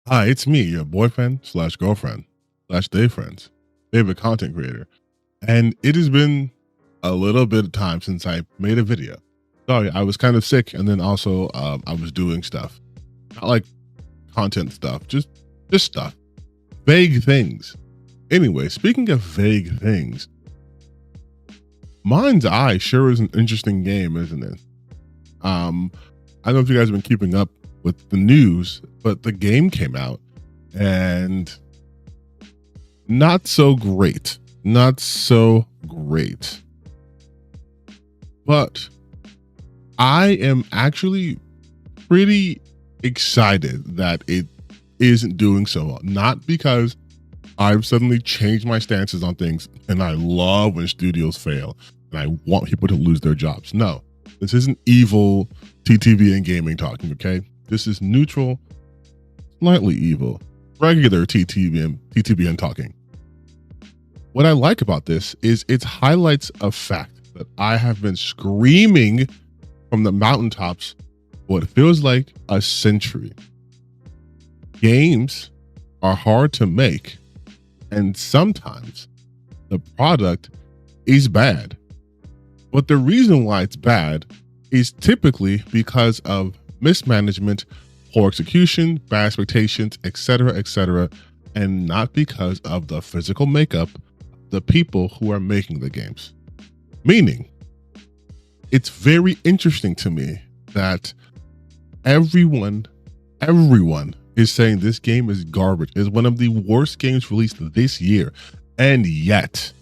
Hi, it's me, your boyfriend slash girlfriend slash day friends, favorite content creator. And it has been a little bit of time since I made a video. Sorry, I was kind of sick, and then also I was doing stuff. Not like content stuff, just stuff. Vague things. Anyway, speaking of vague things, Mindseye sure is an interesting game, isn't it? I don't know if you guys have been keeping up with the news, but the game came out and not so great. Not so great. But I am actually pretty excited that it isn't doing so well. Not because I've suddenly changed my stances on things and I love when studios fail and I want people to lose their jobs. No, this isn't evil TTV and gaming talking, okay? This is neutral, slightly evil, regular TTBN talking. What I like about this is it highlights a fact that I have been screaming from the mountaintops for what feels like a century. Games are hard to make, and sometimes the product is bad. But the reason why it's bad is typically because of mismanagement, poor execution, bad expectations, etc., and not because of the physical makeup of the people who are making the games. Meaning, it's very interesting to me that everyone is saying this game is garbage. It's one of the worst games released this year. And yet,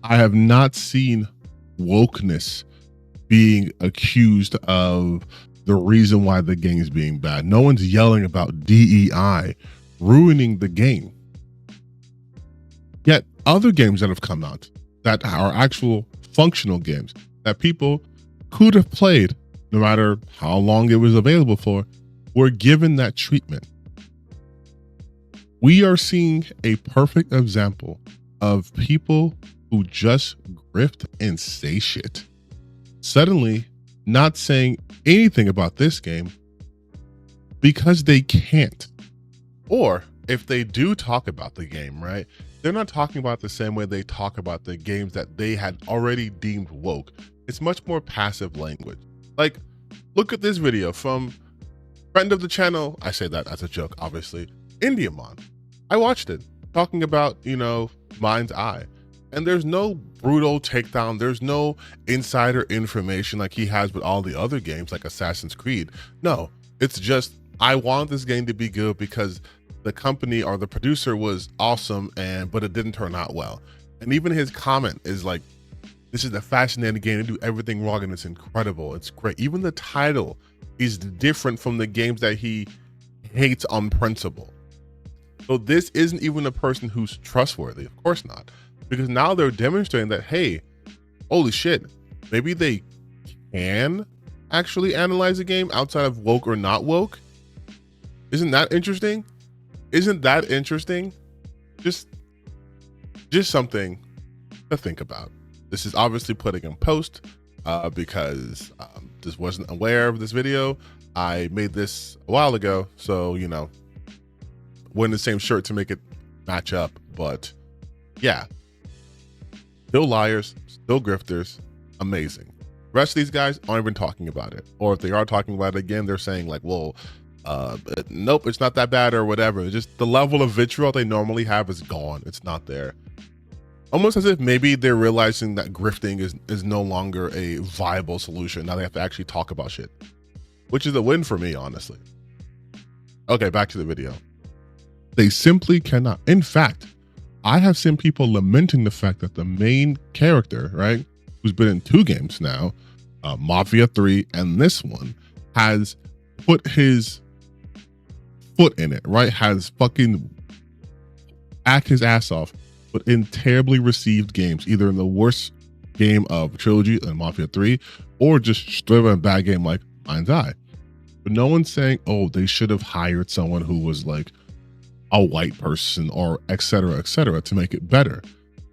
I have not seen wokeness being accused of the reason why the game is being bad. No one's yelling about DEI ruining the game. Yet other games that have come out that are actual functional games that people could have played no matter how long it was available for were given that treatment. We are seeing a perfect example of people who just grift and say shit suddenly not saying anything about this game because they can't. Or if they do talk about the game, right, they're not talking about the same way they talk about the games that they had already deemed woke. It's much more passive language. Like, look at this video from friend of the channel. I say that as a joke, obviously. Indiamon. I watched it talking about, Mindseye. And there's no brutal takedown. There's no insider information like he has with all the other games like Assassin's Creed. No, it's just, I want this game to be good because the company or the producer was awesome, but it didn't turn out well. And even his comment is like, this is a fascinating game. They do everything wrong and it's incredible. It's great. Even the title is different from the games that he hates on principle. So this isn't even a person who's trustworthy. Of course not. Because now they're demonstrating that, hey, holy shit, maybe they can actually analyze a game outside of woke or not woke. Isn't that interesting? Isn't that interesting? Just something to think about. This is obviously putting in post because just wasn't aware of this video. I made this a while ago, so, wearing the same shirt to make it match up. But yeah. Still liars, still grifters, amazing. The rest of these guys aren't even talking about it. Or if they are talking about it again, they're saying like, well, nope, it's not that bad or whatever. It's just the level of vitriol they normally have is gone. It's not there. Almost as if maybe they're realizing that grifting is no longer a viable solution. Now they have to actually talk about shit, which is a win for me, honestly. Okay, back to the video. They simply cannot. In fact, I have seen people lamenting the fact that the main character, right, who's been in 2 games now, Mafia 3 and this one, has put his foot in it, right? Has fucking act his ass off, but in terribly received games, either in the worst game of Trilogy and Mafia 3, or just straight up a bad game like Mindseye. But no one's saying, oh, they should have hired someone who was like a white person or etc to make it better.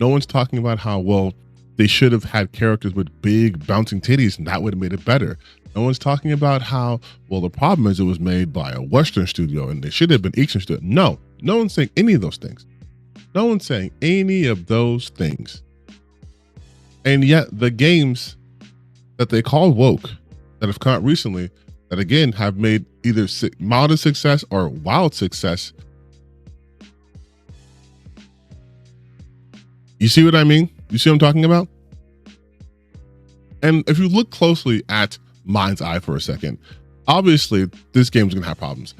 No one's talking about how, well, they should have had characters with big bouncing titties and that would have made it better. No one's talking about how, well, the problem is it was made by a Western studio and they should have been Eastern studio. No one's saying any of those things. No one's saying any of those things. And yet the games that they call woke that have come out recently, that again have made either modest success or wild success. You see what I mean? You see what I'm talking about? And if you look closely at Mindseye for a second, obviously this game's gonna have problems.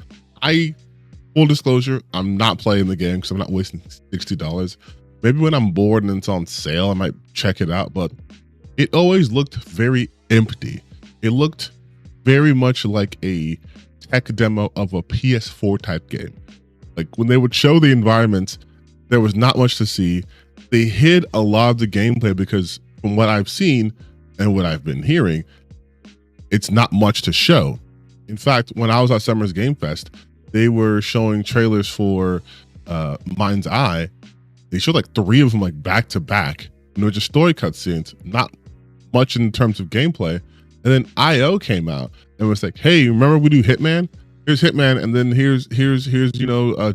Full disclosure, I'm not playing the game because I'm not wasting $60. Maybe when I'm bored and it's on sale, I might check it out, but it always looked very empty. It looked very much like a tech demo of a PS4 type game. Like when they would show the environments, there was not much to see. They hid a lot of the gameplay because from what I've seen and what I've been hearing, it's not much to show. In fact, when I was at Summer's Game Fest, they were showing trailers for Mindseye. They showed like 3 of them like back to back. And they were just story cutscenes, not much in terms of gameplay. And then IO came out and was like, hey, remember we do Hitman? Here's Hitman, and then here's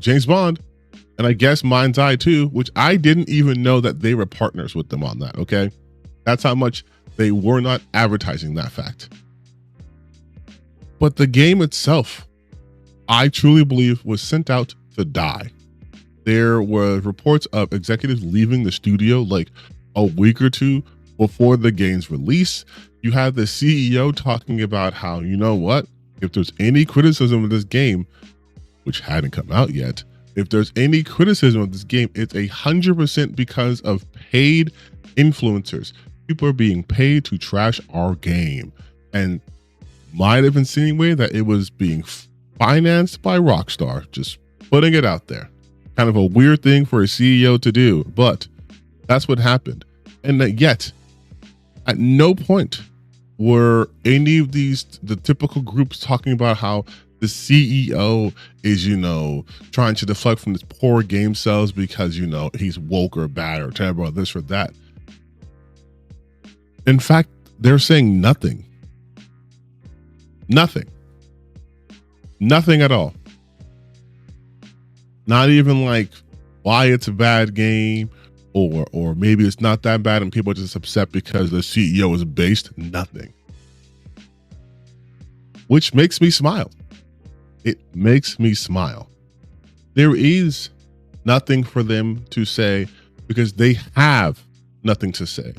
James Bond. And I guess Mindseye too, which I didn't even know that they were partners with them on that, okay? That's how much they were not advertising that fact. But the game itself, I truly believe, was sent out to die. There were reports of executives leaving the studio like a week or 2 before the game's release. You had the CEO talking about how, you know what, if there's any criticism of this game, which hadn't come out yet, if there's any criticism of this game, it's 100% because of paid influencers. People are being paid to trash our game. And might have insinuated that it was being financed by Rockstar, just putting it out there. Kind of a weird thing for a CEO to do, but that's what happened. And yet, at no point were any of the typical groups talking about how the CEO is, trying to deflect from this poor game sales because, he's woke or bad or terrible or this or that. In fact, they're saying nothing. Nothing at all. Not even like why it's a bad game or maybe it's not that bad and people are just upset because the CEO is based. Nothing. Which makes me smile. It makes me smile. There is nothing for them to say because they have nothing to say.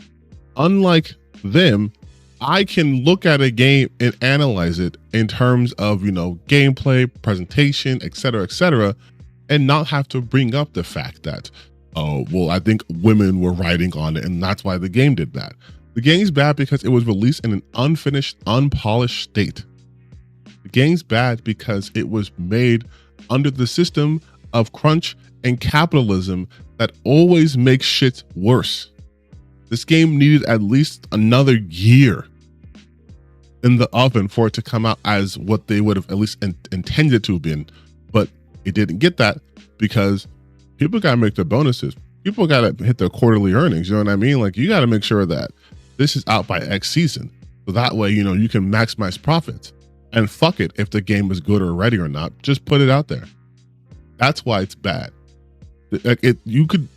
Unlike them, I can look at a game and analyze it in terms of, gameplay, presentation, etc., and not have to bring up the fact that, I think women were writing on it and that's why the game did that. The game's bad because it was released in an unfinished, unpolished state. The game's bad because it was made under the system of crunch and capitalism that always makes shit worse. This game needed at least another year in the oven for it to come out as what they would have at least intended to have been. But it didn't get that because people got to make their bonuses. People got to hit their quarterly earnings. You know what I mean? Like, you got to make sure that this is out by X season. So that way, you can maximize profits. And fuck it if the game is good or ready or not. Just put it out there. That's why it's bad. You could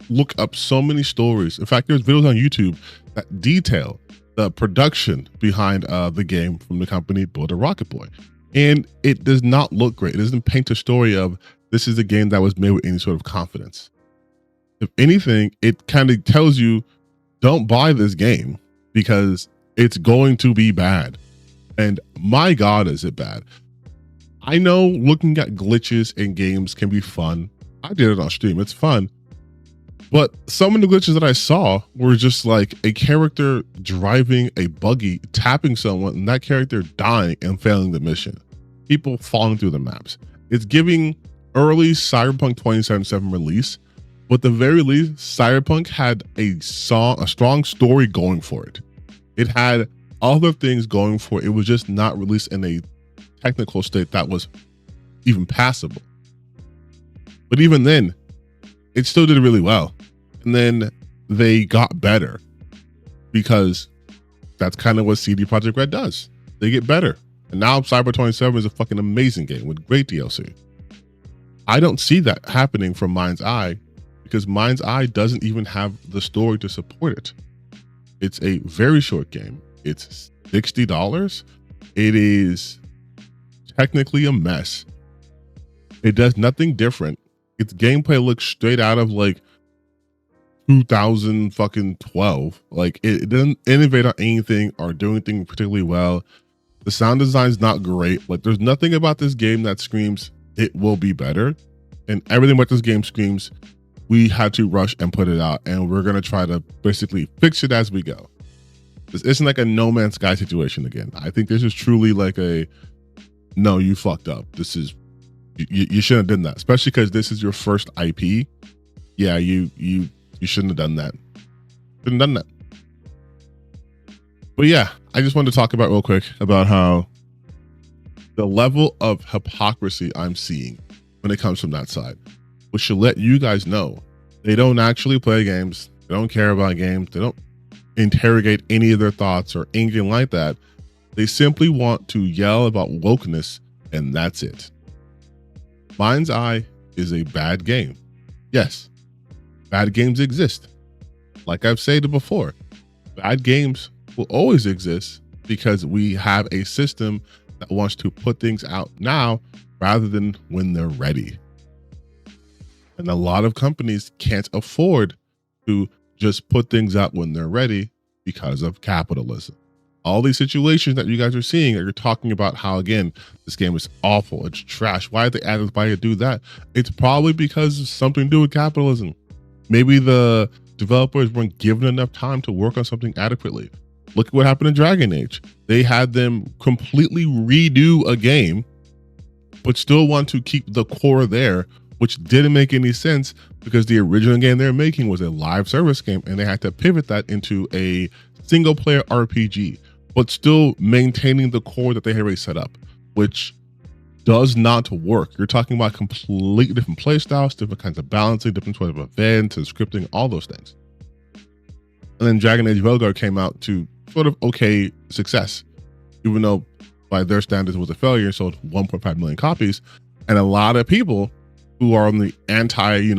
look up so many stories. In fact, there's videos on YouTube that detail the production behind the game from the company Build a Rocket Boy. And it does not look great. It doesn't paint a story of this is a game that was made with any sort of confidence. If anything, it kind of tells you, don't buy this game because it's going to be bad. And my God, is it bad. I know looking at glitches in games can be fun. I did it on stream. It's fun. But some of the glitches that I saw were just like a character driving a buggy, tapping someone, and that character dying and failing the mission. People falling through the maps. It's giving early Cyberpunk 2077 release, but at the very least, Cyberpunk had a strong story going for it. It had other things going for it. It was just not released in a technical state that was even passable. But even then, it still did really well. And then they got better because that's kind of what CD Projekt Red does. they get better. And now Cyber 27 is a fucking amazing game with great DLC. I don't see that happening from Mindseye because Mindseye doesn't even have the story to support it. It's a very short game. It's $60. It is technically a mess. It does nothing different. Its gameplay looks straight out of like 2012. Like it doesn't innovate on anything or do anything particularly well. The sound design is not great. Like there's nothing about this game that screams it will be better. And everything about this game screams we had to rush and put it out, and we're gonna try to basically fix it as we go. This isn't like a No Man's Sky situation again. I think this is truly like a no, you fucked up. This is you shouldn't have done that, especially because this is your first IP. Yeah, you shouldn't have done that. Shouldn't have done that. But yeah, I just wanted to talk about real quick about how the level of hypocrisy I'm seeing when it comes from that side, which should let you guys know they don't actually play games. They don't care about games. They don't interrogate any of their thoughts or anything like that. They simply want to yell about wokeness, and that's it. Mindseye is a bad game. Yes, bad games exist. Like I've said before, bad games will always exist because we have a system that wants to put things out now rather than when they're ready. And a lot of companies can't afford to just put things out when they're ready because of capitalism. All these situations that you guys are seeing, that you're talking about how, again, this game is awful, it's trash. Why did they add this? Why did they do that? It's probably because of something to do with capitalism. Maybe the developers weren't given enough time to work on something adequately. Look at what happened in Dragon Age. They had them completely redo a game, but still want to keep the core there, which didn't make any sense because the original game they're making was a live service game, and they had to pivot that into a single player RPG, but still maintaining the core that they had already set up, which does not work. You're talking about completely different play styles, different kinds of balancing, different types of events and scripting, all those things. And then Dragon Age Velgar came out to sort of okay success, even though by their standards it was a failure, sold 1.5 million copies. And a lot of people who are on the anti,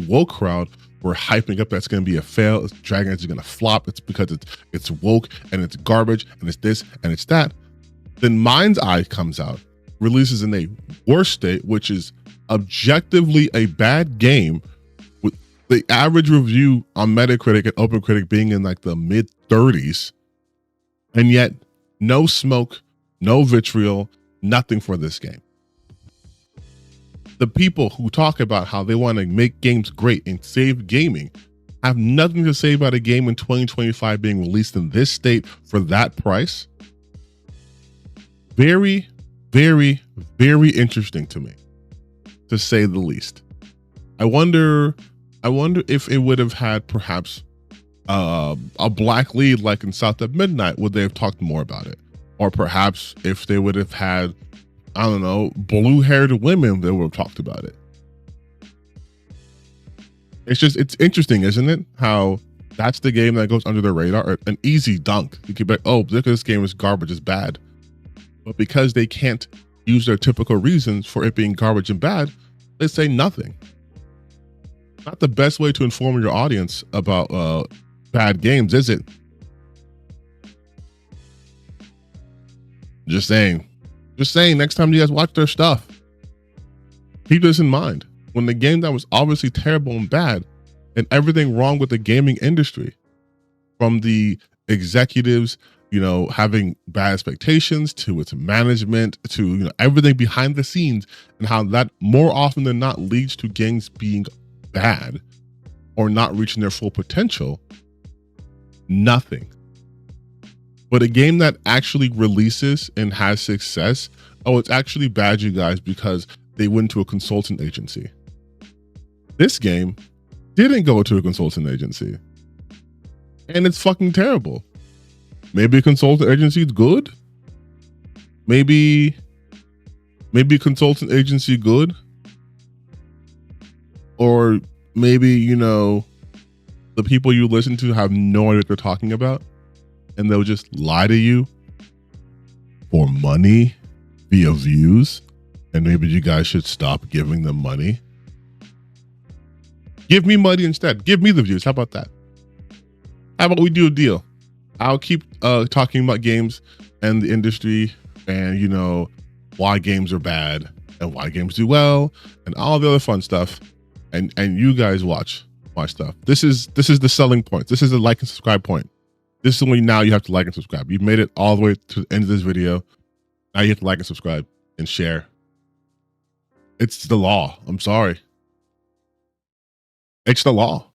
woke crowd were hyping up that's going to be a fail. Dragon Age is going to flop. It's because it's woke and it's garbage and it's this and it's that. Then Mindseye comes out, releases in a worse state, which is objectively a bad game, with the average review on Metacritic and OpenCritic being in like the mid 30s, and yet no smoke, no vitriol, nothing for this game. The people who talk about how they want to make games great and save gaming have nothing to say about a game in 2025 being released in this state for that price. Very, very, very interesting to me, to say the least. I wonder if it would have had perhaps a black lead like in South at Midnight, would they have talked more about it? Or perhaps if they would have had, I don't know, blue-haired women, they would have talked about it. It's interesting, isn't it? How that's the game that goes under the radar, an easy dunk. You could be like, oh, this game is garbage, it's bad. But because they can't use their typical reasons for it being garbage and bad, they say nothing. Not the best way to inform your audience about bad games, is it? Just saying, next time you guys watch their stuff, keep this in mind. When the game that was obviously terrible and bad, and everything wrong with the gaming industry, from the executives, having bad expectations, to its management, to everything behind the scenes, and how that more often than not leads to games being bad or not reaching their full potential. Nothing. But a game that actually releases and has success, oh, it's actually bad, you guys, because they went to a consultant agency. This game didn't go to a consultant agency, and it's fucking terrible. Maybe a consultant agency is good. Maybe a consultant agency good. Or maybe, the people you listen to have no idea what they're talking about, and they'll just lie to you for money via views, and maybe you guys should stop giving them money. Give me money instead. Give me the views. How about that? How about we do a deal? I'll keep talking about games and the industry and, you know, why games are bad and why games do well and all the other fun stuff. And you guys watch my stuff. This is the selling point. This is the like and subscribe point. This is when now you have to like and subscribe. You've made it all the way to the end of this video. Now you have to like and subscribe and share. It's the law. I'm sorry. It's the law.